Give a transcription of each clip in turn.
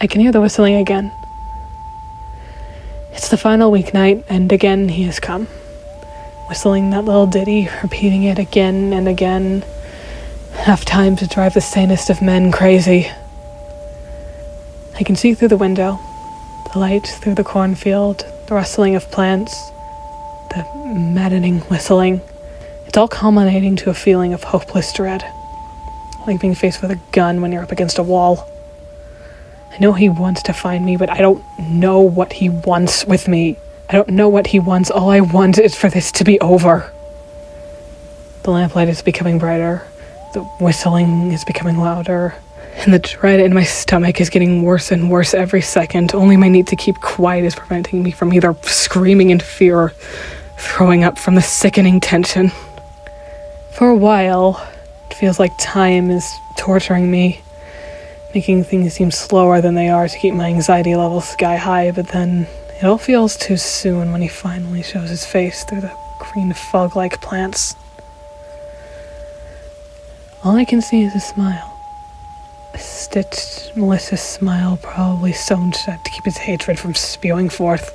I can hear the whistling again. It's the final weeknight, and again he has come. Whistling that little ditty, repeating it again and again. Enough time to drive the sanest of men crazy. I can see through the window, the light through the cornfield, the rustling of plants, the maddening whistling. It's all culminating to a feeling of hopeless dread, like being faced with a gun when you're up against a wall. I know he wants to find me, but I don't know what he wants with me. I don't know what he wants. All I want is for this to be over. The lamplight is becoming brighter. The whistling is becoming louder. And the dread in my stomach is getting worse and worse every second. Only my need to keep quiet is preventing me from either screaming in fear or throwing up from the sickening tension. For a while, it feels like time is torturing me, making things seem slower than they are to keep my anxiety levels sky high, but then it all feels too soon when he finally shows his face through the green fog-like plants. All I can see is a smile. A stitched, malicious smile, probably sewn shut to keep his hatred from spewing forth.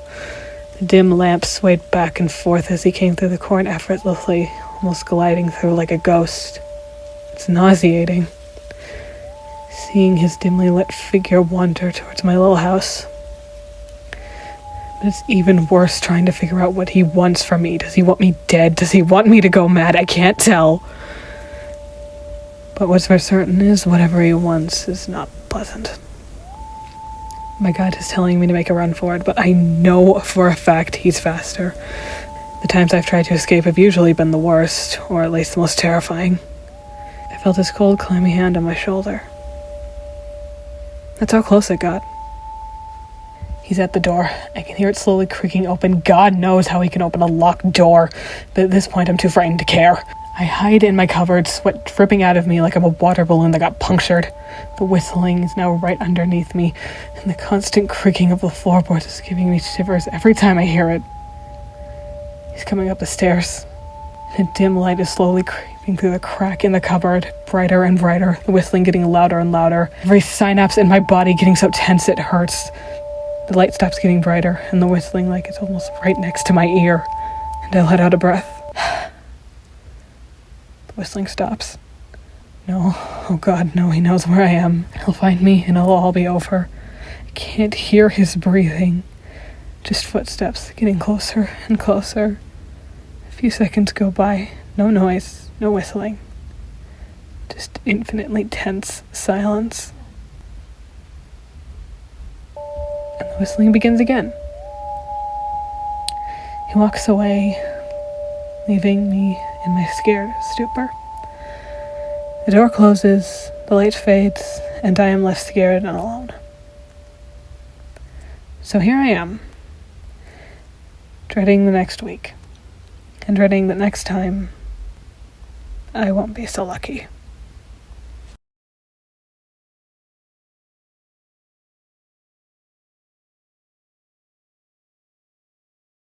The dim lamp swayed back and forth as he came through the corn effortlessly, almost gliding through like a ghost. It's nauseating, seeing his dimly lit figure wander towards my little house. But it's even worse trying to figure out what he wants from me. Does he want me dead? Does he want me to go mad? I can't tell. But what's for certain is whatever he wants is not pleasant. My gut is telling me to make a run for it, but I know for a fact he's faster. The times I've tried to escape have usually been the worst, or at least the most terrifying. I felt his cold, clammy hand on my shoulder. That's how close it got. He's at the door. I can hear it slowly creaking open. God knows how he can open a locked door, but at this point I'm too frightened to care. I hide in my cupboard, sweat dripping out of me like I'm a water balloon that got punctured. The whistling is now right underneath me, and the constant creaking of the floorboards is giving me shivers every time I hear it. He's coming up the stairs. The dim light is slowly creeping through the crack in the cupboard, brighter and brighter, the whistling getting louder and louder, every synapse in my body getting so tense it hurts. The light stops getting brighter, and the whistling like it's almost right next to my ear, and I let out a breath. Whistling stops. No, oh God, no, he knows where I am. He'll find me and it'll all be over. I can't hear his breathing. Just footsteps getting closer and closer. A few seconds go by. No noise, no whistling. Just infinitely tense silence. And the whistling begins again. He walks away, leaving me in my scared stupor. The door closes, the light fades, and I am left scared and alone. So here I am, dreading the next week, and dreading that next time I won't be so lucky.